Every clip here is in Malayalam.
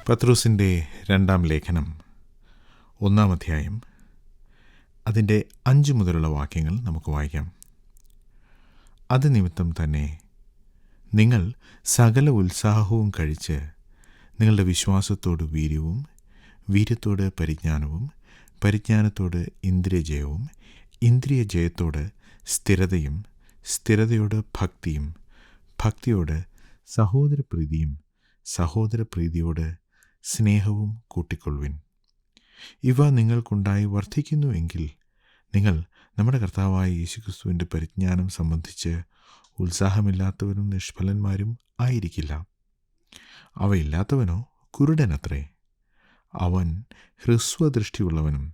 പത്രോസിൻ്റെ രണ്ടാം ലേഖനം 1 അധ്യായം അതിൻ്റെ 5 മുതലുള്ള വാക്യങ്ങൾ നമുക്ക് വായിക്കാം. അത് നിമിത്തം തന്നെ നിങ്ങൾ സകല ഉത്സാഹവും കഴിച്ച് നിങ്ങളുടെ വിശ്വാസത്തോട് വീര്യവും, വീര്യത്തോട് പരിജ്ഞാനവും, പരിജ്ഞാനത്തോട് ഇന്ദ്രിയജയവും, ഇന്ദ്രിയജയത്തോട് സ്ഥിരതയും, സ്ഥിരതയോട് ഭക്തിയും, ഭക്തിയോട് സഹോദരപ്രീതിയും, സഹോദരപ്രീതിയോട് സ്നേഹവും കൂട്ടിക്കൊള്ളുവിൻ. ഇവ നിങ്ങൾക്കുണ്ടായി വർദ്ധിക്കുന്നുവെങ്കിൽ നിങ്ങൾ നമ്മുടെ കർത്താവായ യേശുക്രിസ്തുവിൻ്റെ പരിജ്ഞാനം സംബന്ധിച്ച് ഉത്സാഹമില്ലാത്തവരും നിഷ്ഫലന്മാരും ആയിരിക്കില്ല. അവയില്ലാത്തവനോ കുരുടനത്രേ. അവൻ ഹ്രസ്വദൃഷ്ടിയുള്ളവനും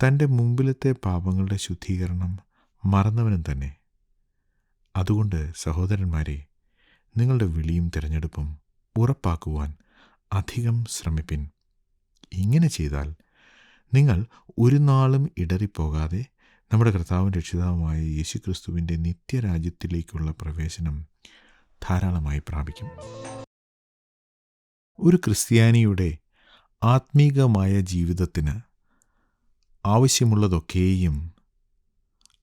തൻ്റെ മുമ്പിലത്തെ പാപങ്ങളുടെ ശുദ്ധീകരണം മറന്നവനും തന്നെ. അതുകൊണ്ട് സഹോദരന്മാരെ, നിങ്ങളുടെ വിളിയും തിരഞ്ഞെടുപ്പും ഉറപ്പാക്കുവാൻ അധികം ശ്രമിപ്പിൻ. ഇങ്ങനെ ചെയ്താൽ നിങ്ങൾ ഒരു നാളും ഇടറിപ്പോകാതെ നമ്മുടെ കർത്താവും രക്ഷിതാവുമായ യേശുക്രിസ്തുവിൻ്റെ നിത്യരാജ്യത്തിലേക്കുള്ള പ്രവേശനം ധാരാളമായി പ്രാപിക്കും. ഒരു ക്രിസ്ത്യാനിയുടെ ആത്മീകമായ ജീവിതത്തിന് ആവശ്യമുള്ളതൊക്കെയും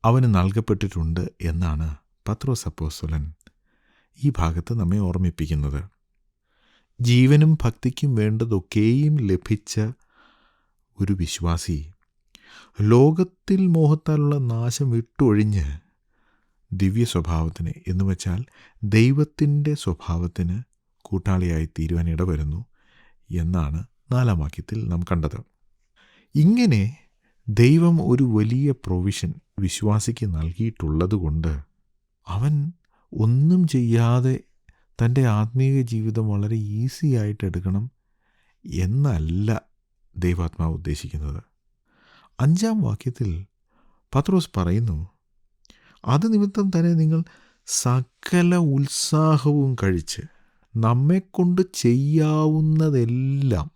അവന് നൽകപ്പെട്ടിട്ടുണ്ട് എന്നാണ് പത്രോസ് അപ്പോസ്തലൻ ഈ ഭാഗത്ത് നമ്മെ ഓർമ്മിപ്പിക്കുന്നത്. ജീവനും ഭക്തിക്കും വേണ്ടതൊക്കെയും ലഭിച്ച ഒരു വിശ്വാസി ലോകത്തിൽ മോഹത്താലുള്ള നാശം വിട്ടൊഴിഞ്ഞ് ദിവ്യ സ്വഭാവത്തിന് എന്നുവെച്ചാൽ ദൈവത്തിൻ്റെ സ്വഭാവത്തിന് കൂട്ടാളിയായി തീരുവാൻ ഇടവരുന്നു എന്നാണ് 4 വാക്യത്തിൽ നാം കണ്ടത്. ഇങ്ങനെ ദൈവം ഒരു വലിയ പ്രൊവിഷൻ വിശ്വാസിക്ക് നൽകിയിട്ടുള്ളതുകൊണ്ട് അവൻ ഒന്നും ചെയ്യാതെ തൻ്റെ ആത്മീയ ജീവിതം വളരെ ഈസി ആയിട്ട് എടുക്കണം എന്നല്ല ദൈവാത്മാവ് ഉദ്ദേശിക്കുന്നത്. 5 വാക്യത്തിൽ പത്രോസ് പറയുന്നു, അത് നിമിത്തം തന്നെ നിങ്ങൾ സകല ഉത്സാഹവും കഴിച്ച് നമ്മെക്കൊണ്ട് ചെയ്യാവുന്നതെല്ലാം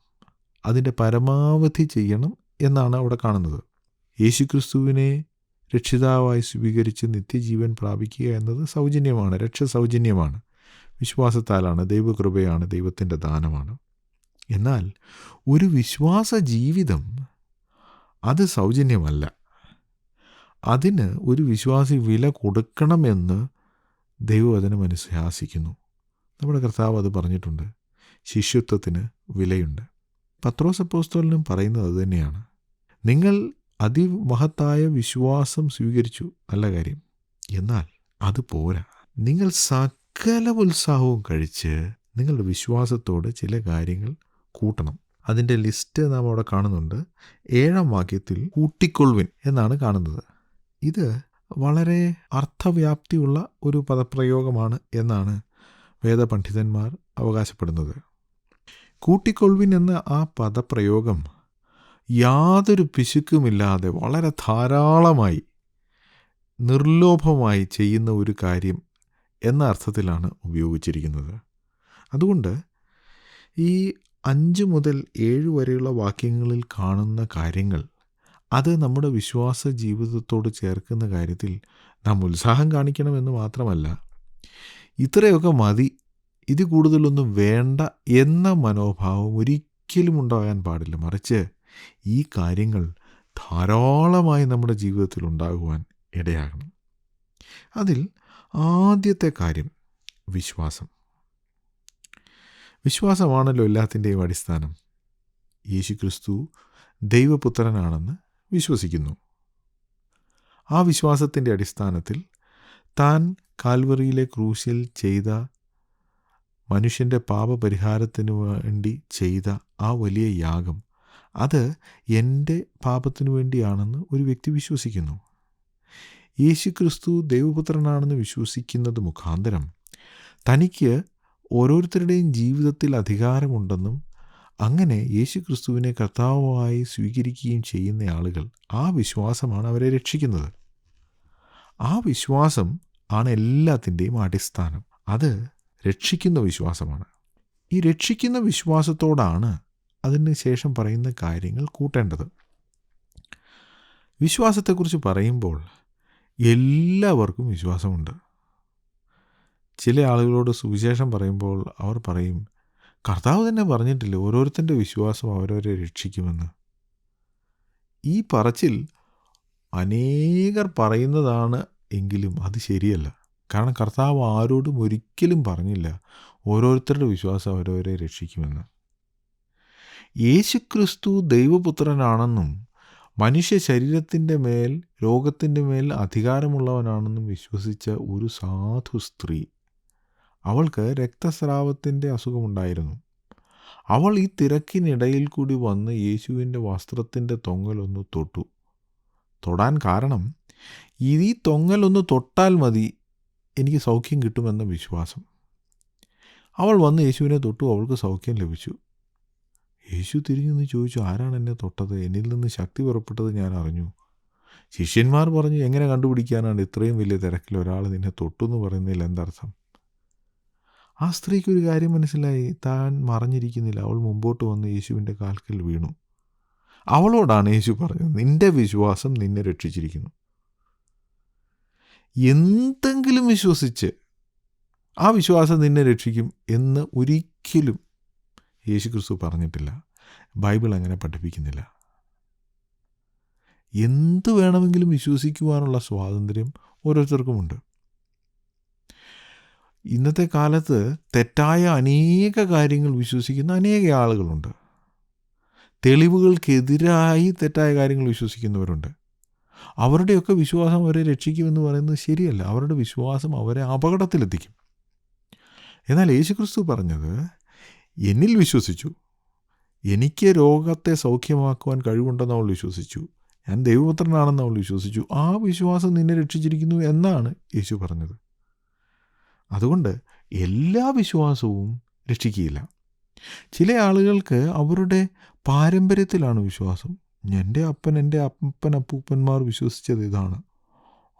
അതിൻ്റെ പരമാവധി ചെയ്യണം എന്നാണ് അവിടെ കാണുന്നത്. യേശുക്രിസ്തുവിനെ രക്ഷിതാവായി സ്വീകരിച്ച് നിത്യജീവൻ പ്രാപിക്കുക എന്നത് സൗജന്യമാണ്, രക്ഷ സൗജന്യമാണ്, വിശ്വാസത്താലാണ്, ദൈവകൃപയാണ്, ദൈവത്തിൻ്റെ ദാനമാണ്. എന്നാൽ ഒരു വിശ്വാസ ജീവിതം അത് സൗജന്യമല്ല. അതിന് ഒരു വിശ്വാസി വില കൊടുക്കണമെന്ന് ദൈവവചനം അനുശാസിക്കുന്നു. നമ്മുടെ കർത്താവ് അത് പറഞ്ഞിട്ടുണ്ട്. ശിഷ്യത്വത്തിന് വിലയുണ്ട്. പത്രോസ് അപ്പോസ്തലനും പറയുന്നത് അതുതന്നെയാണ്. നിങ്ങൾ അതിമഹത്തായ വിശ്വാസം സ്വീകരിച്ചു, നല്ല കാര്യം. എന്നാൽ അത് പോരാ. നിങ്ങൾ സകല ഉത്സാഹവും കഴിച്ച് നിങ്ങളുടെ വിശ്വാസത്തോട് ചില കാര്യങ്ങൾ കൂട്ടണം. അതിൻ്റെ ലിസ്റ്റ് നാം അവിടെ കാണുന്നുണ്ട്. 7 വാക്യത്തിൽ കൂട്ടിക്കൊള്ളുവിൻ എന്നാണ് കാണുന്നത്. ഇത് വളരെ അർത്ഥവ്യാപ്തിയുള്ള ഒരു പദപ്രയോഗമാണ് എന്നാണ് വേദപണ്ഡിതന്മാർ അവകാശപ്പെടുന്നത്. കൂട്ടിക്കൊള്ളുവിൻ എന്ന ആ പദപ്രയോഗം യാതൊരു പിശുക്കുമില്ലാതെ വളരെ ധാരാളമായി നിർലോഭമായി ചെയ്യുന്ന ഒരു കാര്യം എന്ന അർത്ഥത്തിലാണ് ഉപയോഗിച്ചിരിക്കുന്നത്. അതുകൊണ്ട് ഈ 5 മുതൽ 7 വരെയുള്ള വാക്യങ്ങളിൽ കാണുന്ന കാര്യങ്ങൾ അത് നമ്മുടെ വിശ്വാസ ജീവിതത്തോട് ചേർക്കുന്ന കാര്യത്തിൽ നാം ഉത്സാഹം കാണിക്കണമെന്ന് മാത്രമല്ല, ഇത്രയൊക്കെ മതി, ഇത് കൂടുതലൊന്നും വേണ്ട എന്ന മനോഭാവം ഒരിക്കലും ഉണ്ടാകാൻ പാടില്ല. മറിച്ച് ഈ കാര്യങ്ങൾ ധാരാളമായി നമ്മുടെ ജീവിതത്തിൽ ഉണ്ടാകുവാൻ ഇടയാകണം. അതിൽ ആദ്യത്തെ കാര്യം വിശ്വാസം. വിശ്വാസമാണല്ലോ എല്ലാത്തിൻ്റെയും അടിസ്ഥാനം. യേശുക്രിസ്തു ദൈവപുത്രനാണെന്ന് വിശ്വസിക്കുന്നു. ആ വിശ്വാസത്തിൻ്റെ അടിസ്ഥാനത്തിൽ താൻ കാൽവറിയിലെ ക്രൂശിൽ ചെയ്ത മനുഷ്യൻ്റെ പാപപരിഹാരത്തിനു വേണ്ടി ചെയ്ത ആ വലിയ യാഗം, അത് എൻ്റെ പാപത്തിനു വേണ്ടിയാണെന്ന് ഒരു വ്യക്തി വിശ്വസിക്കുന്നു. യേശുക്രിസ്തു ദൈവപുത്രനാണെന്ന് വിശ്വസിക്കുന്നത് മുഖാന്തരം തനിക്ക് ഓരോരുത്തരുടെയും ജീവിതത്തിൽ അധികാരമുണ്ടെന്നും അങ്ങനെ യേശുക്രിസ്തുവിനെ കർത്താവായി സ്വീകരിക്കുകയും ചെയ്യുന്ന ആളുകൾ, ആ വിശ്വാസമാണ് അവരെ രക്ഷിക്കുന്നത്. ആ വിശ്വാസം ആണ് എല്ലാത്തിൻ്റെയും അടിസ്ഥാനം. അത് രക്ഷിക്കുന്ന വിശ്വാസമാണ്. ഈ രക്ഷിക്കുന്ന വിശ്വാസത്തോടാണ് അതിന് ശേഷം പറയുന്ന കാര്യങ്ങൾ കൂട്ടേണ്ടത്. വിശ്വാസത്തെക്കുറിച്ച് പറയുമ്പോൾ എല്ലാവർക്കും വിശ്വാസമുണ്ട്. ചില ആളുകളോട് സുവിശേഷം പറയുമ്പോൾ അവർ പറയും, കർത്താവ് തന്നെ പറഞ്ഞിട്ടില്ലേ, ഓരോരുത്തൻ്റെ വിശ്വാസം അവരവരെ രക്ഷിക്കുമെന്ന്. ഈ പറച്ചിൽ അനേകർ പറയുന്നതാണ് എങ്കിലും അത് ശരിയല്ല. കാരണം കർത്താവ് ആരോടും ഒരിക്കലും പറഞ്ഞില്ല ഓരോരുത്തരുടെ വിശ്വാസം അവരവരെ രക്ഷിക്കുമെന്ന്. യേശുക്രിസ്തു ദൈവപുത്രനാണെന്നും മനുഷ്യ ശരീരത്തിൻ്റെ മേൽ, രോഗത്തിൻ്റെ മേൽ അധികാരമുള്ളവനാണെന്നും വിശ്വസിച്ച ഒരു സാധു സ്ത്രീ, അവൾക്ക് രക്തസ്രാവത്തിൻ്റെ അസുഖമുണ്ടായിരുന്നു. അവൾ ഈ തിരക്കിനിടയിൽ കൂടി വന്ന് യേശുവിൻ്റെ വസ്ത്രത്തിൻ്റെ തൊങ്ങലൊന്ന് തൊട്ടു. തൊടാൻ കാരണം, ഈ തൊങ്ങലൊന്ന് തൊട്ടാൽ മതി എനിക്ക് സൗഖ്യം കിട്ടുമെന്ന വിശ്വാസം. അവൾ വന്ന് യേശുവിനെ തൊട്ടു, അവൾക്ക് സൗഖ്യം ലഭിച്ചു. യേശു തിരിഞ്ഞു നിന്ന് ചോദിച്ചു, ആരാണ് എന്നെ തൊട്ടത്? എന്നിൽ നിന്ന് ശക്തി പുറപ്പെട്ടത് ഞാൻ അറിഞ്ഞു. ശിഷ്യന്മാർ പറഞ്ഞു, എങ്ങനെ കണ്ടുപിടിക്കാനാണ്? ഇത്രയും വലിയ തിരക്കിൽ ഒരാൾ നിന്നെ തൊട്ടു എന്ന് പറയുന്നതിൽ എന്തർത്ഥം? ആ സ്ത്രീക്കൊരു കാര്യം മനസ്സിലായി, താൻ മറഞ്ഞിരിക്കുന്നില്ല. അവൾ മുമ്പോട്ട് വന്ന് യേശുവിൻ്റെ കാൽക്കൽ വീണു. അവളോടാണ് യേശു പറഞ്ഞത്, നിന്റെ വിശ്വാസം നിന്നെ രക്ഷിച്ചിരിക്കുന്നു. എന്തെങ്കിലും വിശ്വസിച്ച് ആ വിശ്വാസം നിന്നെ രക്ഷിക്കും എന്ന് ഒരിക്കലും യേശുക്രിസ്തു പറഞ്ഞിട്ടില്ല. ബൈബിൾ അങ്ങനെ പഠിപ്പിക്കുന്നില്ല. എന്ത് വേണമെങ്കിലും വിശ്വസിക്കുവാനുള്ള സ്വാതന്ത്ര്യം ഓരോരുത്തർക്കുമുണ്ട്. ഇന്നത്തെ കാലത്ത് തെറ്റായ അനേക കാര്യങ്ങൾ വിശ്വസിക്കുന്ന അനേക ആളുകളുണ്ട്. തെളിവുകൾക്കെതിരായി തെറ്റായ കാര്യങ്ങൾ വിശ്വസിക്കുന്നവരുണ്ട്. അവരുടെയൊക്കെ വിശ്വാസം അവരെ രക്ഷിക്കുമെന്ന് പറയുന്നത് ശരിയല്ല. അവരുടെ വിശ്വാസം അവരെ അപകടത്തിലെത്തിക്കും. എന്നാൽ യേശുക്രിസ്തു പറഞ്ഞത്, എന്നിൽ വിശ്വസിച്ചു, എനിക്ക് രോഗത്തെ സൗഖ്യമാക്കുവാൻ കഴിവുണ്ടെന്ന് അവൾ വിശ്വസിച്ചു, ഞാൻ ദൈവപുത്രനാണെന്ന് അവൾ വിശ്വസിച്ചു, ആ വിശ്വാസം നിന്നെ രക്ഷിച്ചിരിക്കുന്നു എന്നാണ് യേശു പറഞ്ഞത്. അതുകൊണ്ട് എല്ലാ വിശ്വാസവും രക്ഷിക്കുകയില്ല. ചില ആളുകൾക്ക് അവരുടെ പാരമ്പര്യത്തിലാണ് വിശ്വാസം. എൻ്റെ അപ്പൂപ്പന്മാർ വിശ്വസിച്ചത് ഇതാണ്,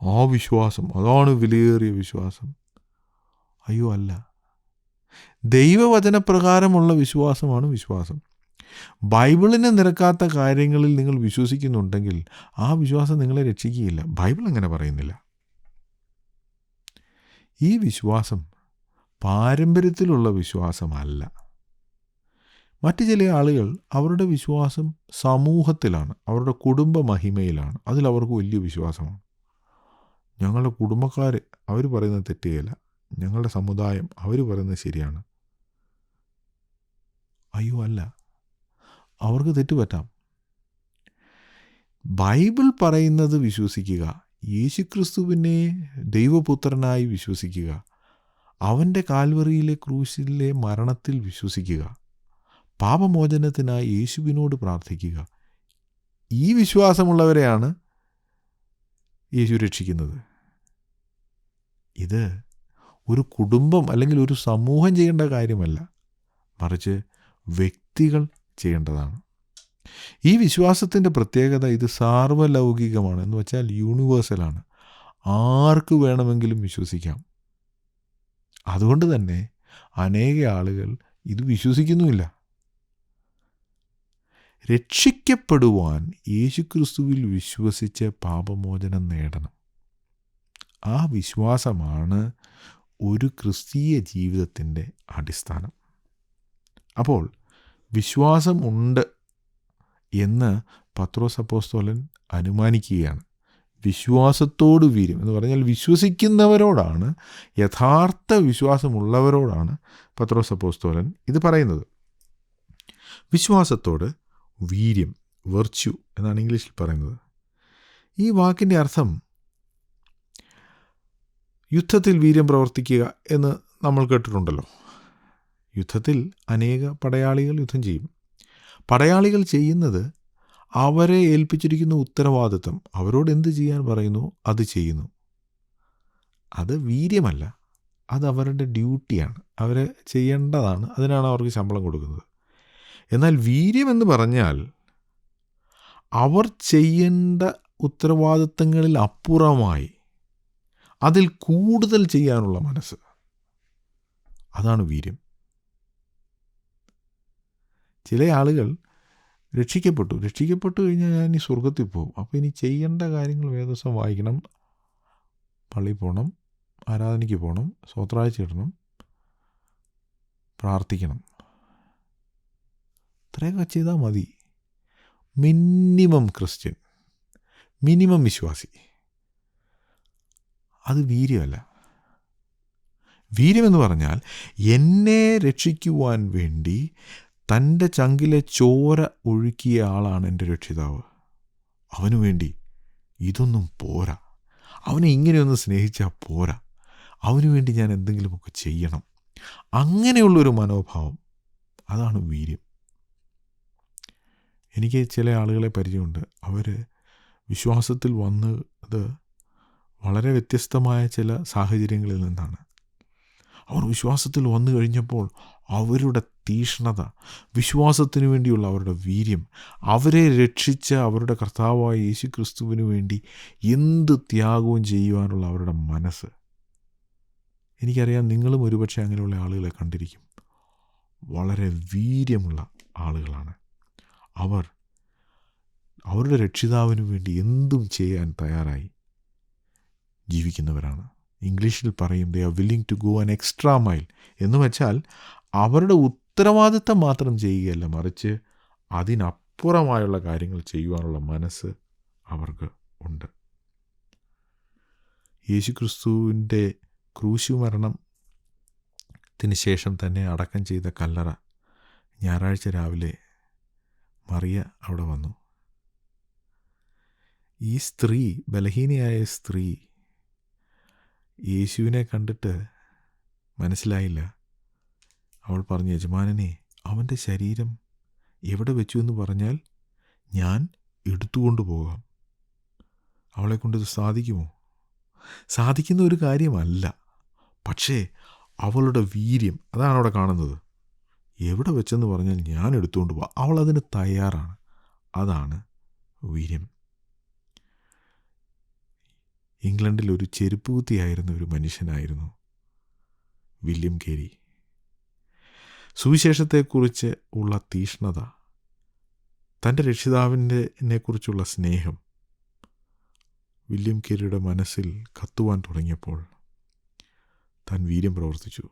ആ വിശ്വാസം അതാണ് വിലയേറിയ വിശ്വാസം. അയ്യോ, അല്ല. ദൈവവചനപ്രകാരമുള്ള വിശ്വാസമാണ് വിശ്വാസം. ബൈബിളിന് നിരക്കാത്ത കാര്യങ്ങളിൽ നിങ്ങൾ വിശ്വസിക്കുന്നുണ്ടെങ്കിൽ ആ വിശ്വാസം നിങ്ങളെ രക്ഷിക്കുകയില്ല. ബൈബിൾ അങ്ങനെ പറയുന്നില്ല. ഈ വിശ്വാസം പാരമ്പര്യത്തിലുള്ള വിശ്വാസമല്ല. മറ്റു ചില ആളുകൾ അവരുടെ വിശ്വാസം സമൂഹത്തിലാണ്, അവരുടെ കുടുംബ മഹിമയിലാണ്. അതിലവർക്ക് വലിയ വിശ്വാസമാണ്. ഞങ്ങളുടെ കുടുംബക്കാർ അവർ പറയുന്നത് തെറ്റുകയില്ല, ഞങ്ങളുടെ സമുദായം അവർ പറയുന്നത് ശരിയാണ്. അയ്യോ, അല്ല. അവർക്ക് തെറ്റുപറ്റാം. ബൈബിൾ പറയുന്നത് വിശ്വസിക്കുക, യേശുക്രിസ്തുവിനെ ദൈവപുത്രനായി വിശ്വസിക്കുക, അവൻ്റെ കാൽവറിയിലെ ക്രൂശിലെ മരണത്തിൽ വിശ്വസിക്കുക, പാപമോചനത്തിനായി യേശുവിനോട് പ്രാർത്ഥിക്കുക. ഈ വിശ്വാസമുള്ളവരെയാണ് യേശു രക്ഷിക്കുന്നത്. ഇത് ഒരു കുടുംബം അല്ലെങ്കിൽ ഒരു സമൂഹം ചെയ്യേണ്ട കാര്യമല്ല, മറിച്ച് വ്യക്തികൾ ചെയ്യേണ്ടതാണ്. ഈ വിശ്വാസത്തിൻ്റെ പ്രത്യേകത, ഇത് സാർവലൗകികമാണ്. എന്ന് വെച്ചാൽ യൂണിവേഴ്സലാണ്. ആർക്ക് വേണമെങ്കിലും വിശ്വസിക്കാം. അതുകൊണ്ട് തന്നെ അനേക ആളുകൾ ഇത് വിശ്വസിക്കുന്നുമില്ല. രക്ഷിക്കപ്പെടുവാൻ യേശുക്രിസ്തുവിൽ വിശ്വസിച്ച് പാപമോചനം നേടണം. ആ വിശ്വാസമാണ് ഒരു ക്രിസ്തീയ ജീവിതത്തിൻ്റെ അടിസ്ഥാനം. അപ്പോൾ വിശ്വാസം ഉണ്ട് എന്ന് പത്രോസ് അപ്പോസ്തലൻ അനുമാനിക്കുകയാണ്. വിശ്വാസത്തോട് വീര്യം എന്ന് പറഞ്ഞാൽ വിശ്വസിക്കുന്നവരോടാണ്, യഥാർത്ഥ വിശ്വാസമുള്ളവരോടാണ് പത്രോസ് അപ്പോസ്തലൻ ഇത് പറയുന്നത്. വിശ്വാസത്തോട് വീര്യം, വെർച്യു എന്നാണ് ഇംഗ്ലീഷിൽ പറയുന്നത്. ഈ വാക്കിൻ്റെ അർത്ഥം യുദ്ധത്തിൽ വീര്യം പ്രവർത്തിക്കുക എന്ന് നമ്മൾ കേട്ടിട്ടുണ്ടല്ലോ. യുദ്ധത്തിൽ അനേക പടയാളികൾ യുദ്ധം ചെയ്യും. പടയാളികൾ ചെയ്യുന്നത് അവരെ ഏൽപ്പിച്ചിരിക്കുന്ന ഉത്തരവാദിത്വം, അവരോട് എന്ത് ചെയ്യാൻ പറയുന്നു അത് ചെയ്യുന്നു. അത് വീര്യമല്ല, അത് അവരുടെ ഡ്യൂട്ടിയാണ്, അവരെ ചെയ്യേണ്ടതാണ്. അതിനാണ് അവർക്ക് ശമ്പളം കൊടുക്കുന്നത്. എന്നാൽ വീര്യമെന്ന് പറഞ്ഞാൽ അവർ ചെയ്യേണ്ട ഉത്തരവാദിത്തങ്ങളിൽ അപ്പുറമായി അതിൽ കൂടുതൽ ചെയ്യാനുള്ള മനസ്സ്, അതാണ് വീര്യം. ചില ആളുകൾ രക്ഷിക്കപ്പെട്ടു കഴിഞ്ഞാൽ ഞാൻ ഇനി സ്വർഗത്തിൽ പോകും, അപ്പോൾ ഇനി ചെയ്യേണ്ട കാര്യങ്ങൾ വേദോസം വായിക്കണം, പള്ളിയിൽ പോകണം, ആരാധനയ്ക്ക് പോകണം, സ്വത്രാഴ്ച ഇടണം, പ്രാർത്ഥിക്കണം. ഇത്രയൊക്കെ ചെയ്താൽ മതി. മിനിമം ക്രിസ്ത്യൻ, മിനിമം വിശ്വാസി. അത് വീര്യമല്ല. വീര്യമെന്ന് പറഞ്ഞാൽ എന്നെ രക്ഷിക്കുവാൻ വേണ്ടി തൻ്റെ ചങ്കിലെ ചോര ഒഴുക്കിയ ആളാണ് എൻ്റെ രക്ഷിതാവ്. അവനു വേണ്ടി ഇതൊന്നും പോരാ. അവനെ ഇങ്ങനെയൊന്ന് സ്നേഹിച്ചാൽ പോരാ. അവനു വേണ്ടി ഞാൻ എന്തെങ്കിലുമൊക്കെ ചെയ്യണം. അങ്ങനെയുള്ളൊരു മനോഭാവം, അതാണ് വീര്യം. എനിക്ക് ചില ആളുകളെ പരിചയമുണ്ട്. അവർ വിശ്വാസത്തിൽ വന്നത് വളരെ വ്യത്യസ്തമായ ചില സാഹചര്യങ്ങളിൽ നിന്നാണ്. അവർ വിശ്വാസത്തിൽ വന്നു കഴിഞ്ഞപ്പോൾ അവരുടെ തീഷ്ണത, വിശ്വാസത്തിനു വേണ്ടിയുള്ള അവരുടെ വീര്യം, അവരെ രക്ഷിച്ച അവരുടെ കർത്താവായ യേശു ക്രിസ്തുവിന് വേണ്ടി എന്ത് ത്യാഗവും ചെയ്യുവാനുള്ള അവരുടെ മനസ്സ്. എനിക്കറിയാം, നിങ്ങളും ഒരുപക്ഷെ അങ്ങനെയുള്ള ആളുകളെ കണ്ടിരിക്കും. വളരെ വീര്യമുള്ള ആളുകളാണ് അവർ. അവരുടെ രക്ഷിതാവിനു വേണ്ടി എന്തും ചെയ്യാൻ തയ്യാറായി ജീവിക്കുന്നവരാണ്. ഇംഗ്ലീഷിൽ പറയും they are willing to go an extra mile. എന്ന് വെച്ചാൽ അവരുടെ ഉത്തരവാദിത്തം മാത്രം ചെയ്യുകയല്ല, മറിച്ച് അതിനപ്പുറമായുള്ള കാര്യങ്ങൾ ചെയ്യുവാനുള്ള മനസ്സ് അവർക്ക് ഉണ്ട്. യേശുക്രിസ്തുവിൻ്റെ ക്രൂശു മരണത്തിന് ശേഷം തന്നെ അടക്കം ചെയ്ത കല്ലറ ഞായറാഴ്ച രാവിലെ മറിയ അവിടെ വന്നു. ഈ സ്ത്രീ, ബലഹീനയായ സ്ത്രീ, യേശുവിനെ കണ്ടിട്ട് മനസ്സിലായില്ല. അവൾ പറഞ്ഞു, യജമാനനെ, അവൻ്റെ ശരീരം എവിടെ വെച്ചു എന്ന് പറഞ്ഞാൽ ഞാൻ എടുത്തുകൊണ്ട് പോകാം. അവളെ കൊണ്ടിത് സാധിക്കുമോ? സാധിക്കുന്ന ഒരു കാര്യമല്ല. പക്ഷേ അവളുടെ വീര്യം, അതാണ് അവിടെ കാണുന്നത്. എവിടെ വെച്ചെന്ന് പറഞ്ഞാൽ ഞാൻ എടുത്തുകൊണ്ട് പോകാം. അവൾ അതിന് തയ്യാറാണ്. അതാണ് വീര്യം. ഇംഗ്ലണ്ടിൽ ഒരു ചെരുപ്പ് കുത്തിയായിരുന്ന ഒരു മനുഷ്യനായിരുന്നു വില്യം കേരി. സുവിശേഷത്തെക്കുറിച്ച് ഉള്ള തീഷ്ണത, തൻ്റെ രക്ഷിതാവിനെക്കുറിച്ചുള്ള സ്നേഹം വില്യം കേരിയുടെ മനസ്സിൽ കത്തുവാൻ തുടങ്ങിയപ്പോൾ താൻ വീര്യം പ്രവർത്തിച്ചു.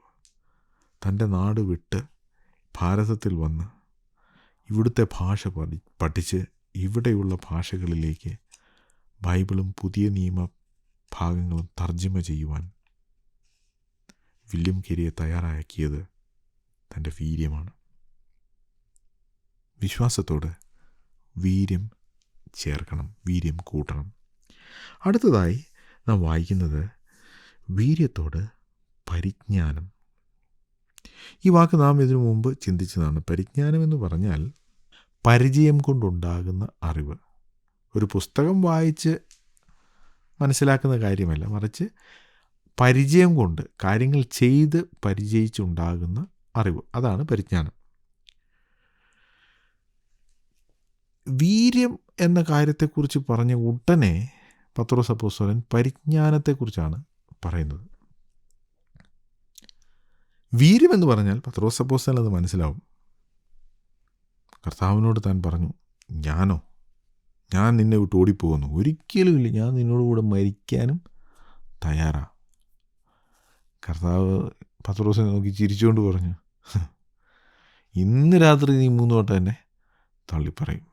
തൻ്റെ നാട് വിട്ട് ഭാരതത്തിൽ വന്ന് ഇവിടുത്തെ ഭാഷ പഠിച്ച് ഇവിടെയുള്ള ഭാഷകളിലേക്ക് ബൈബിളും പുതിയ നിയമ ഭാഗങ്ങളും തർജ്ജിമ ചെയ്യുവാൻ വില്യം കേരിയെ തയ്യാറാക്കിയത് തൻ്റെ വീര്യമാണ്. വിശ്വാസത്തോട് വീര്യം ചേർക്കണം, വീര്യം കൂട്ടണം. അടുത്തതായി നാം വായിക്കുന്നത് വീര്യത്തോട് പരിജ്ഞാനം. ഈ വാക്ക് നാം ഇതിനു മുമ്പ് ചിന്തിച്ചതാണ്. പരിജ്ഞാനം എന്ന് പറഞ്ഞാൽ പരിചയം കൊണ്ടുണ്ടാകുന്ന അറിവ്. ഒരു പുസ്തകം വായിച്ച് മനസ്സിലാക്കുന്ന കാര്യമല്ല, മറിച്ച് പരിചയം കൊണ്ട് കാര്യങ്ങൾ ചെയ്ത് പരിചയിച്ചുണ്ടാകുന്ന അറിവ്. അതാണ് പരിജ്ഞാനം. വീര്യം എന്ന കാര്യത്തെക്കുറിച്ച് പറഞ്ഞ ഉടനെ പത്രോസ് അപ്പോസ്തലൻ പരിജ്ഞാനത്തെക്കുറിച്ചാണ് പറയുന്നത്. വീര്യമെന്ന് പറഞ്ഞാൽ പത്രോസ് അപ്പോസ്തലൻ അത് മനസ്സിലാവും. കർത്താവിനോട് താൻ പറഞ്ഞു, ഞാൻ നിന്നെ വിട്ട് ഓടിപ്പോകുന്നു, ഒരിക്കലുമില്ല, ഞാൻ നിന്നോട് കൂടെ മരിക്കാനും തയ്യാറാ. കർത്താവ് പത്രോസിനെ നോക്കി ചിരിച്ചുകൊണ്ട് പറഞ്ഞു, ഇന്ന് രാത്രി നീ 3 വട്ടം എന്നെ തള്ളിപ്പറയും.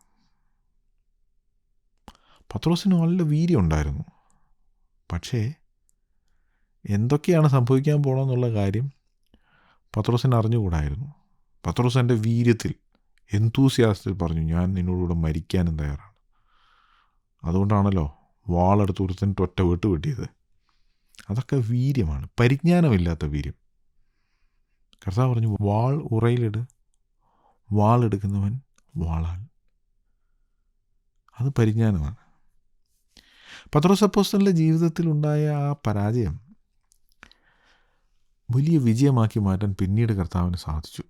പത്രോസിന് നല്ല വീര്യം ഉണ്ടായിരുന്നു. പക്ഷേ എന്തൊക്കെയാണ് സംഭവിക്കാൻ പോകണമെന്നുള്ള കാര്യം പത്രോസിന് അറിഞ്ഞുകൂടായിരുന്നു. പത്രോസ് എൻ്റെ വീര്യത്തിൽ, എന്തൂസിയാസത്തിൽ പറഞ്ഞു, ഞാൻ നിന്നോടുകൂടെ മരിക്കാനും തയ്യാറാണ്. അതുകൊണ്ടാണല്ലോ വാളെടുത്ത് ഒരുത്തൻ ഒറ്റ വെട്ട് വെട്ടിയത്. അതൊക്കെ വീര്യമാണ്, പരിജ്ഞാനമില്ലാത്ത വീര്യം. കർത്താവ് പറഞ്ഞു, വാൾ ഉറയിലിട്, വാളെടുക്കുന്നവൻ വാളാൽ. അത് പരിജ്ഞാനമാണ്. പത്രോസ് അപ്പോസ്തലൻ്റെ ജീവിതത്തിൽ ഉണ്ടായ ആ പരാജയം വലിയ വിജയമാക്കി മാറ്റാൻ പിന്നീട് കർത്താവിന് സാധിച്ചു.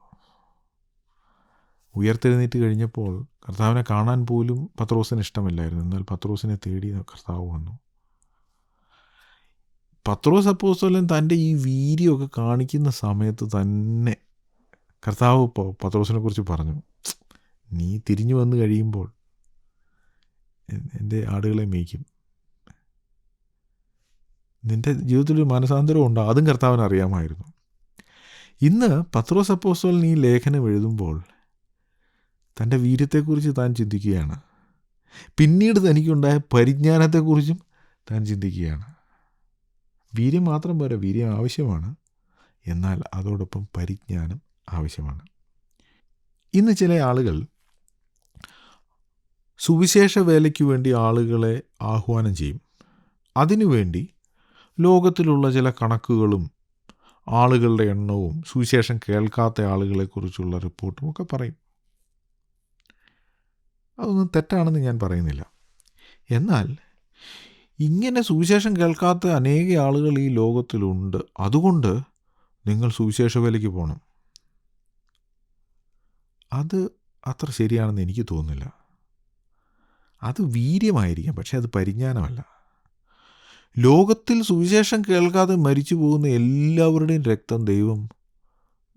ഉയർത്തെഴുന്നേറ്റ് കഴിഞ്ഞപ്പോൾ കർത്താവിനെ കാണാൻ പോലും പത്രോസിന് ഇഷ്ടമില്ലായിരുന്നു. എന്നാൽ പത്രോസിനെ തേടി കർത്താവ് വന്നു. പത്രോസ് അപ്പോസ്തലൻ തൻ്റെ ഈ വീര്യമൊക്കെ കാണിക്കുന്ന സമയത്ത് തന്നെ കർത്താവ് പത്രോസിനെ കുറിച്ച് പറഞ്ഞു, നീ തിരിഞ്ഞു വന്നു കഴിയുമ്പോൾ എൻ്റെ ആടുകളെ മേയ്ക്കും. നിൻ്റെ ജീവിതത്തിലൊരു മനസാന്തരം ഉണ്ടോ? അതും കർത്താവിന് അറിയാമായിരുന്നു. ഇന്ന് പത്രോസ് അപ്പോസ്തലൻ ഈ ലേഖനം എഴുതുമ്പോൾ തൻ്റെ വീര്യത്തെക്കുറിച്ച് താൻ ചിന്തിക്കുകയാണ്. പിന്നീട് തനിക്കുണ്ടായ പരിജ്ഞാനത്തെക്കുറിച്ചും താൻ ചിന്തിക്കുകയാണ്. വീര്യം മാത്രം പോരാ, വീര്യം ആവശ്യമാണ്, എന്നാൽ അതോടൊപ്പം പരിജ്ഞാനം ആവശ്യമാണ്. ഇന്ന് ചില ആളുകൾ സുവിശേഷ വേലയ്ക്ക് വേണ്ടി ആളുകളെ ആഹ്വാനം ചെയ്യും. അതിനുവേണ്ടി ലോകത്തിലുള്ള ചില കണക്കുകളും ആളുകളുടെ എണ്ണവും സുവിശേഷം കേൾക്കാത്ത ആളുകളെക്കുറിച്ചുള്ള റിപ്പോർട്ടും ഒക്കെ പറയും. അതൊന്നും തെറ്റാണെന്ന് ഞാൻ പറയുന്നില്ല. എന്നാൽ ഇങ്ങനെ സുവിശേഷം കേൾക്കാത്ത അനേക ആളുകൾ ഈ ലോകത്തിലുണ്ട്, അതുകൊണ്ട് നിങ്ങൾ സുവിശേഷ വേലയ്ക്ക് പോകണം, അത് അത്ര ശരിയാണെന്ന് എനിക്ക് തോന്നുന്നില്ല. അത് വീര്യമായിരിക്കാം, പക്ഷെ അത് പരിജ്ഞാനമല്ല. ലോകത്തിൽ സുവിശേഷം കേൾക്കാതെ മരിച്ചു പോകുന്ന എല്ലാവരുടെയും രക്തം ദൈവം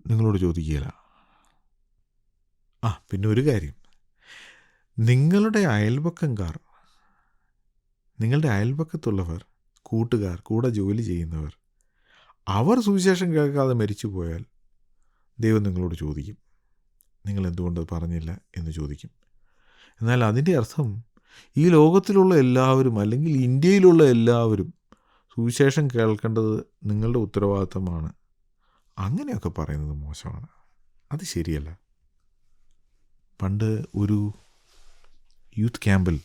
നിങ്ങളോട് ചോദിക്കുകയില്ല. പിന്നെ ഒരു കാര്യം, നിങ്ങളുടെ അയൽപക്കംകാർ, നിങ്ങളുടെ അയൽപക്കത്തുള്ളവർ, കൂട്ടുകാർ, കൂടെ ജോലി ചെയ്യുന്നവർ, അവർ സുവിശേഷം കേൾക്കാതെ മരിച്ചു പോയാൽ ദൈവം നിങ്ങളോട് ചോദിക്കും, നിങ്ങൾ എന്തുകൊണ്ട് പറഞ്ഞില്ല എന്ന് ചോദിക്കും. എന്നാൽ അതിൻ്റെ അർത്ഥം ഈ ലോകത്തിലുള്ള എല്ലാവരും അല്ലെങ്കിൽ ഇന്ത്യയിലുള്ള എല്ലാവരും സുവിശേഷം കേൾക്കേണ്ടത് നിങ്ങളുടെ ഉത്തരവാദിത്തമാണ്, അങ്ങനെയൊക്കെ പറയുന്നത് മോശമാണ്. അത് ശരിയല്ല. പണ്ട് ഒരു യൂത്ത് ക്യാമ്പിൽ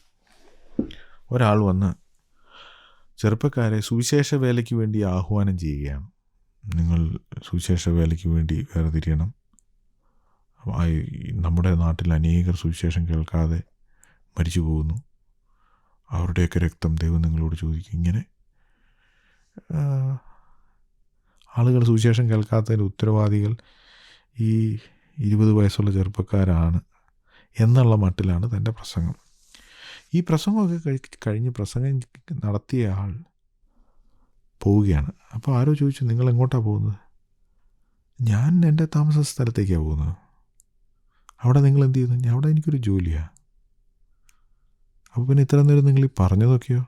ഒരാൾ വന്ന് ചെറുപ്പക്കാരെ സുവിശേഷ വേലയ്ക്ക് വേണ്ടി ആഹ്വാനം ചെയ്യുകയാണ്. നിങ്ങൾ സുവിശേഷ വേലയ്ക്ക് വേണ്ടി വേർതിരിയണം. നമ്മുടെ നാട്ടിൽ അനേകർ സുവിശേഷം കേൾക്കാതെ മരിച്ചു പോകുന്നു, അവരുടെയൊക്കെ രക്തം ദൈവം നിങ്ങളോട് ചോദിക്കും. ഇങ്ങനെ ആളുകൾ സുവിശേഷം കേൾക്കാത്തതിൻ്റെ ഉത്തരവാദികൾ ഈ 20 വയസ്സുള്ള ചെറുപ്പക്കാരാണ് എന്നുള്ള മട്ടിലാണ് തൻ്റെ പ്രസംഗം. ഈ പ്രസംഗമൊക്കെ കഴിഞ്ഞ് പ്രസംഗം നടത്തിയ ആൾ പോവുകയാണ്. അപ്പോൾ ആരോ ചോദിച്ചു, നിങ്ങൾ എങ്ങോട്ടാണ് പോകുന്നത്? ഞാൻ എൻ്റെ താമസ സ്ഥലത്തേക്കാണ് പോകുന്നത്. അവിടെ നിങ്ങൾ എന്ത് ചെയ്യുന്നു? അവിടെ എനിക്കൊരു ജോലിയാണ്. അപ്പോൾ പിന്നെ ഇത്ര നേരം നിങ്ങൾ ഈ പറഞ്ഞതൊക്കെയോ?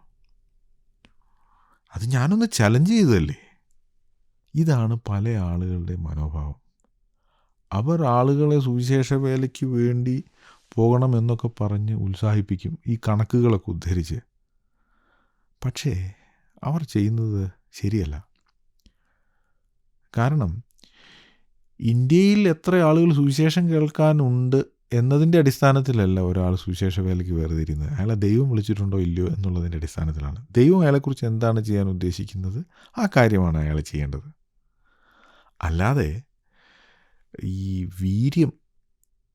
അത് ഞാനൊന്ന് ചലഞ്ച് ചെയ്തതല്ലേ. ഇതാണ് പല ആളുകളുടെ മനോഭാവം. അവർ ആളുകളെ സുവിശേഷ വേലയ്ക്ക് വേണ്ടി പോകണമെന്നൊക്കെ പറഞ്ഞ് ഉത്സാഹിപ്പിക്കും, ഈ കണക്കുകളൊക്കെ ഉദ്ധരിച്ച്. പക്ഷേ അവർ ചെയ്യുന്നത് ശരിയല്ല. കാരണം ഇന്ത്യയിൽ എത്ര ആളുകൾ സുവിശേഷം കേൾക്കാനുണ്ട് എന്നതിൻ്റെ അടിസ്ഥാനത്തിലല്ല ഒരാൾ സുവിശേഷ വേലയ്ക്ക് വേർതിരിയുന്നത്. അയാളെ ദൈവം വിളിച്ചിട്ടുണ്ടോ ഇല്ലയോ എന്നുള്ളതിൻ്റെ അടിസ്ഥാനത്തിലാണ്. ദൈവം അയാളെക്കുറിച്ച് എന്താണ് ചെയ്യാൻ ഉദ്ദേശിക്കുന്നത്, ആ കാര്യമാണ് അയാൾ ചെയ്യേണ്ടത്. അല്ലാതെ ഈ വീര്യം,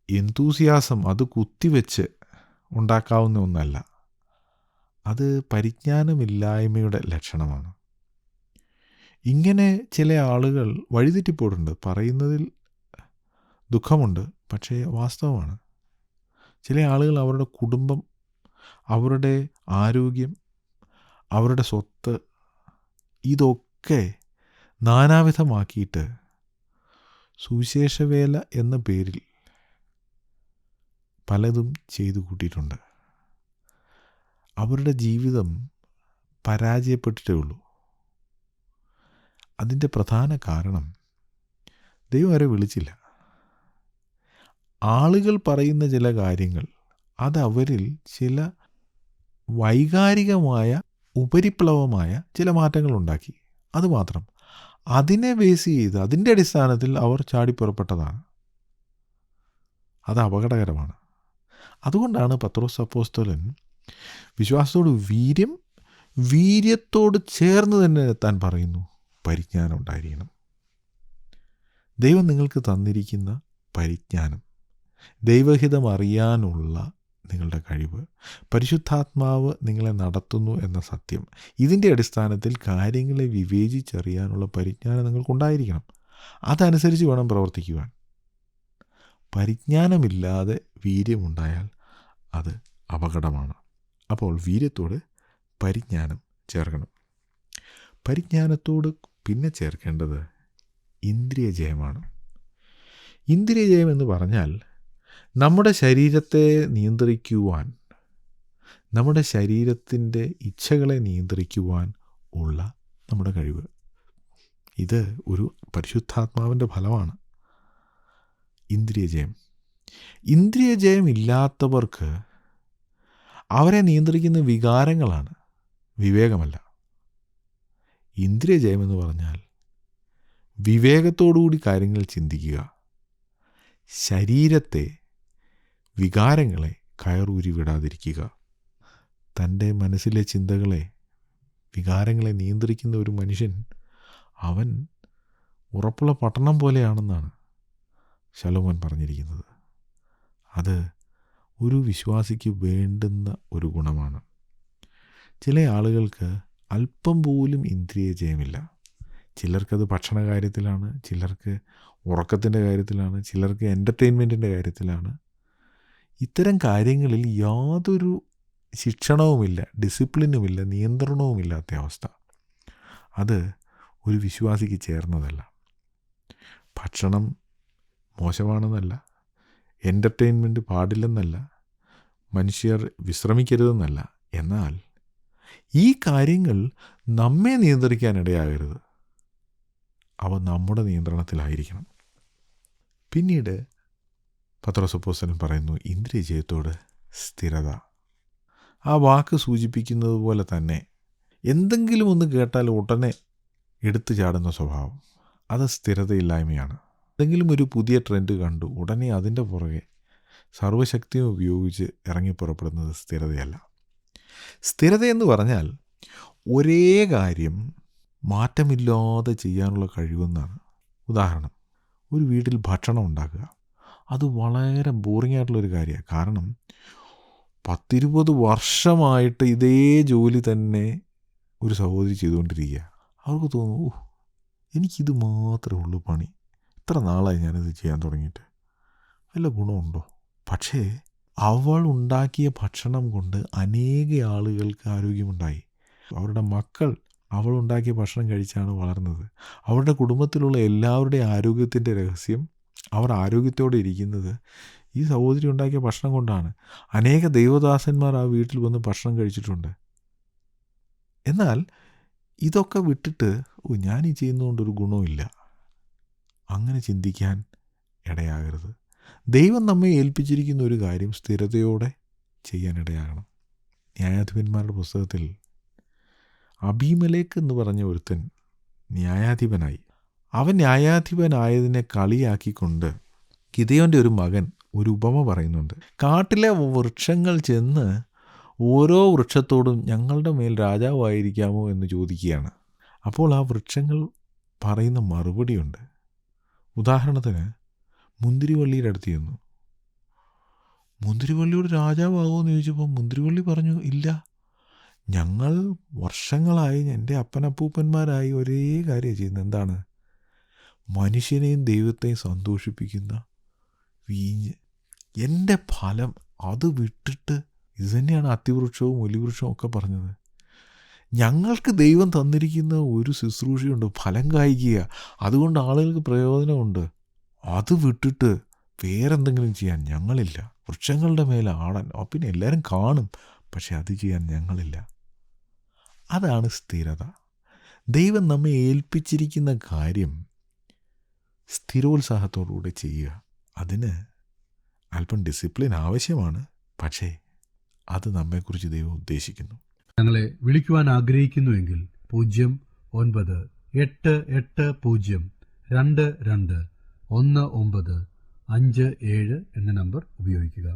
എന്തൂസിയാസം അത് കുത്തിവെച്ച് ഉണ്ടാക്കാവുന്ന ഒന്നല്ല. അത് പരിജ്ഞാനമില്ലായ്മയുടെ ലക്ഷണമാണ്. ഇങ്ങനെ ചില ആളുകൾ വഴിതെറ്റിപ്പോയിട്ടുണ്ട്. പറയുന്നതിൽ ദുഃഖമുണ്ട്, പക്ഷേ വാസ്തവമാണ്. ചില ആളുകൾ അവരുടെ കുടുംബം, അവരുടെ ആരോഗ്യം, അവരുടെ സ്വത്ത്, ഇതൊക്കെ നാനാവിധമാക്കിയിട്ട് സുവിശേഷവേല എന്ന പേരിൽ പലതും ചെയ്തു കൂട്ടിയിട്ടുണ്ട്. അവരുടെ ജീവിതം പരാജയപ്പെട്ടിട്ടേ ഉള്ളൂ. അതിൻ്റെ പ്രധാന കാരണം ദൈവം അവരെ വിളിച്ചില്ല. ആളുകൾ പറയുന്ന ചില കാര്യങ്ങൾ അത് അവരിൽ ചില വൈകാരികമായ ഉപരിപ്ലവമായ ചില മാറ്റങ്ങൾ ഉണ്ടാക്കി. അതുമാത്രം. അതിനെ ബേസ് ചെയ്ത് അതിൻ്റെ അടിസ്ഥാനത്തിൽ അവർ ചാടിപ്പുറപ്പെട്ടതാണ്. അത് അപകടകരമാണ്. അതുകൊണ്ടാണ് പത്രോസ് അപ്പോസ്തലൻ വിശ്വാസത്തോട് വീര്യത്തോട് ചേർന്ന് തന്നെ താൻ പറയുന്നു, പരിജ്ഞാനം ഉണ്ടായിരിക്കണം. ദൈവം നിങ്ങൾക്ക് തന്നിരിക്കുന്ന പരിജ്ഞാനം, ദൈവഹിതം അറിയാനുള്ള നിങ്ങളുടെ കഴിവ്, പരിശുദ്ധാത്മാവ് നിങ്ങളെ നടത്തുന്നു എന്ന സത്യം, ഇതിൻ്റെ അടിസ്ഥാനത്തിൽ കാര്യങ്ങളെ വിവേചിച്ചറിയാനുള്ള പരിജ്ഞാനം നിങ്ങൾക്കുണ്ടായിരിക്കണം. അതനുസരിച്ച് വേണം പ്രവർത്തിക്കുവാൻ. പരിജ്ഞാനമില്ലാതെ വീര്യമുണ്ടായാൽ അത് അപകടമാണ്. അപ്പോൾ വീര്യത്തോട് പരിജ്ഞാനം ചേർക്കണം. പരിജ്ഞാനത്തോട് പിന്നെ ചേർക്കേണ്ടത് ഇന്ദ്രിയജയമാണ്. ഇന്ദ്രിയജയം എന്ന് പറഞ്ഞാൽ നമ്മുടെ ശരീരത്തെ നിയന്ത്രിക്കുവാൻ, നമ്മുടെ ശരീരത്തിൻ്റെ ഇച്ഛകളെ നിയന്ത്രിക്കുവാൻ ഉള്ള നമ്മുടെ കഴിവ്. ഇത് ഒരു പരിശുദ്ധാത്മാവിൻ്റെ ഫലമാണ് ഇന്ദ്രിയജയം. ഇന്ദ്രിയജയം ഇല്ലാത്തവർക്ക് അവരെ നിയന്ത്രിക്കുന്ന വികാരങ്ങളാണ്, വിവേകമല്ല. ഇന്ദ്രിയജയം എന്ന് പറഞ്ഞാൽ വിവേകത്തോടുകൂടി കാര്യങ്ങൾ ചിന്തിക്കുക, ശരീരത്തെ, വികാരങ്ങളെ കയറൂരി വിടാതിരിക്കുക. തൻ്റെ മനസ്സിലെ ചിന്തകളെ, വികാരങ്ങളെ നിയന്ത്രിക്കുന്ന ഒരു മനുഷ്യൻ അവൻ ഉറപ്പുള്ള പട്ടണം പോലെയാണെന്നാണ് ശലോമോൻ പറഞ്ഞിരിക്കുന്നത്. അത് ഒരു വിശ്വാസിക്ക് വേണ്ടുന്ന ഒരു ഗുണമാണ്. ചില ആളുകൾക്ക് അല്പം പോലും ഇന്ദ്രിയ ജയമില്ല. ചിലർക്കത് ഭക്ഷണ കാര്യത്തിലാണ്, ചിലർക്ക് ഉറക്കത്തിൻ്റെ കാര്യത്തിലാണ്, ചിലർക്ക് എൻ്റർടൈൻമെൻറ്റിൻ്റെ കാര്യത്തിലാണ്. ഇത്തരം കാര്യങ്ങളിൽ യാതൊരു ശിക്ഷണവുമില്ല, ഡിസിപ്ലിനുമില്ല, നിയന്ത്രണവുമില്ലാത്ത അവസ്ഥ. അത് ഒരു വിശ്വാസിക്ക് ചേർന്നതല്ല. ഭക്ഷണം മോശമാണെന്നല്ല, എൻ്റർടൈൻമെൻറ്റ് പാടില്ലെന്നല്ല, മനുഷ്യർ വിശ്രമിക്കരുതെന്നല്ല. എന്നാൽ ഈ കാര്യങ്ങൾ നമ്മെ നിയന്ത്രിക്കാനിടയാകരുത്. അവ നമ്മുടെ നിയന്ത്രണത്തിലായിരിക്കണം. പിന്നീട് പത്രോസ് അപ്പോസ്തലൻ പറയുന്നു, ഇന്ദ്രിയജയത്തോട് സ്ഥിരത. ആ വാക്ക് സൂചിപ്പിക്കുന്നത് പോലെ തന്നെ എന്തെങ്കിലും ഒന്ന് കേട്ടാൽ ഉടനെ എടുത്തു ചാടുന്ന സ്വഭാവം, അത് സ്ഥിരതയില്ലായ്മയാണ്. എന്തെങ്കിലും ഒരു പുതിയ ട്രെൻഡ് കണ്ടു, ഉടനെ അതിൻ്റെ പുറകെ സർവ്വശക്തിയും ഉപയോഗിച്ച് ഇറങ്ങിപ്പുറപ്പെടുന്നത് സ്ഥിരതയല്ല. സ്ഥിരതയെന്ന് പറഞ്ഞാൽ ഒരേ കാര്യം മാറ്റമില്ലാതെ ചെയ്യാനുള്ള കഴിവെന്നാണ്. ഉദാഹരണം, ഒരു വീട്ടിൽ ഭക്ഷണം ഉണ്ടാക്കുക, അത് വളരെ ബോറിംഗ് ആയിട്ടുള്ളൊരു കാര്യമാണ്. കാരണം 10-20 വർഷമായിട്ട് ഇതേ ജോലി തന്നെ ഒരു സഹോദരി ചെയ്തുകൊണ്ടിരിക്കുക. അവർക്ക് തോന്നും, എനിക്കിത് മാത്രമേ ഉള്ളൂ പണി, എത്ര നാളായി ഞാനിത് ചെയ്യാൻ തുടങ്ങിയിട്ട്, വല്ല ഗുണമുണ്ടോ? പക്ഷേ അവൾ ഉണ്ടാക്കിയ ഭക്ഷണം കൊണ്ട് അനേക ആളുകൾക്ക് ആരോഗ്യമുണ്ടായി. അവരുടെ മക്കൾ അവൾ ഉണ്ടാക്കിയ ഭക്ഷണം കഴിച്ചാണ് വളർന്നത്. അവരുടെ കുടുംബത്തിലുള്ള എല്ലാവരുടെയും ആരോഗ്യത്തിൻ്റെ രഹസ്യം, അവർ ആരോഗ്യത്തോടെ ഇരിക്കുന്നത് ഈ സഹോദരി ഉണ്ടാക്കിയ ഭക്ഷണം കൊണ്ടാണ്. അനേക ദൈവദാസന്മാർ ആ വീട്ടിൽ വന്ന് ഭക്ഷണം കഴിച്ചിട്ടുണ്ട്. എന്നാൽ ഇതൊക്കെ വിട്ടിട്ട് ഞാൻ ഈ ചെയ്യുന്നതുകൊണ്ടൊരു ഗുണമില്ല, അങ്ങനെ ചിന്തിക്കാൻ ഇടയാകരുത്. ദൈവം നമ്മെ ഏൽപ്പിച്ചിരിക്കുന്ന ഒരു കാര്യം സ്ഥിരതയോടെ ചെയ്യാനിടയാകണം. ന്യായാധിപന്മാരുടെ പുസ്തകത്തിൽ അബീമലേക്ക് എന്ന് പറഞ്ഞ ഒരുത്തൻ ന്യായാധിപനായി. അവൻ ന്യായാധിപനായതിനെ കളിയാക്കിക്കൊണ്ട് ഗിദെയോൻ്റെ ഒരു മകൻ ഒരു ഉപമ പറയുന്നുണ്ട്. കാട്ടിലെ വൃക്ഷങ്ങൾ ചെന്ന് ഓരോ വൃക്ഷത്തോടും ഞങ്ങളുടെ മേൽ രാജാവായിരിക്കാമോ എന്ന് ചോദിക്കുകയാണ്. അപ്പോൾ ആ വൃക്ഷങ്ങൾ പറയുന്ന മറുപടിയുണ്ട്. ഉദാഹരണത്തിന്, മുന്തിരിവള്ളിയുടെ അടുത്ത് ചെന്നു, മുന്തിരിവള്ളിയോട് രാജാവാകുമോ എന്ന് ചോദിച്ചപ്പോൾ മുന്തിരിവള്ളി പറഞ്ഞു, ഇല്ല, ഞങ്ങൾ വർഷങ്ങളായി, എൻ്റെ അപ്പനപ്പൂപ്പന്മാരായി ഒരേ കാര്യം ചെയ്യുന്നത്. എന്താണ്? മനുഷ്യനെയും ദൈവത്തെയും സന്തോഷിപ്പിക്കുന്ന വീഞ്ഞ്. എൻ്റെ ഫലം അത് വിട്ടിട്ട്, ഇത് തന്നെയാണ് അത്തിവൃക്ഷവും ഒലിവൃക്ഷവും ഒക്കെ പറഞ്ഞത്, ഞങ്ങൾക്ക് ദൈവം തന്നിരിക്കുന്ന ഒരു ശുശ്രൂഷയുണ്ട്, ഫലം കായ്ക്കുക, അതുകൊണ്ട് ആളുകൾക്ക് പ്രയോജനമുണ്ട്. അത് വിട്ടിട്ട് വേറെന്തെങ്കിലും ചെയ്യാൻ ഞങ്ങളില്ല. വൃക്ഷങ്ങളുടെ മേലെ ആടാൻ പിന്നെ എല്ലാവരും കാണും, പക്ഷെ അത് ചെയ്യാൻ ഞങ്ങളില്ല. അതാണ് സ്ഥിരത. ദൈവം നമ്മെ ഏൽപ്പിച്ചിരിക്കുന്ന കാര്യം സ്ഥിരോത്സാഹത്തോടുകൂടെ ചെയ്യുക. അതിന് അല്പം ഡിസിപ്ലിൻ ആവശ്യമാണ്, പക്ഷേ അത് നമ്മെക്കുറിച്ച് ദൈവം ഉദ്ദേശിക്കുന്നു. ഞങ്ങളെ വിളിക്കുവാൻ ആഗ്രഹിക്കുന്നുവെങ്കിൽ 098802221957 എന്ന നമ്പർ ഉപയോഗിക്കുക.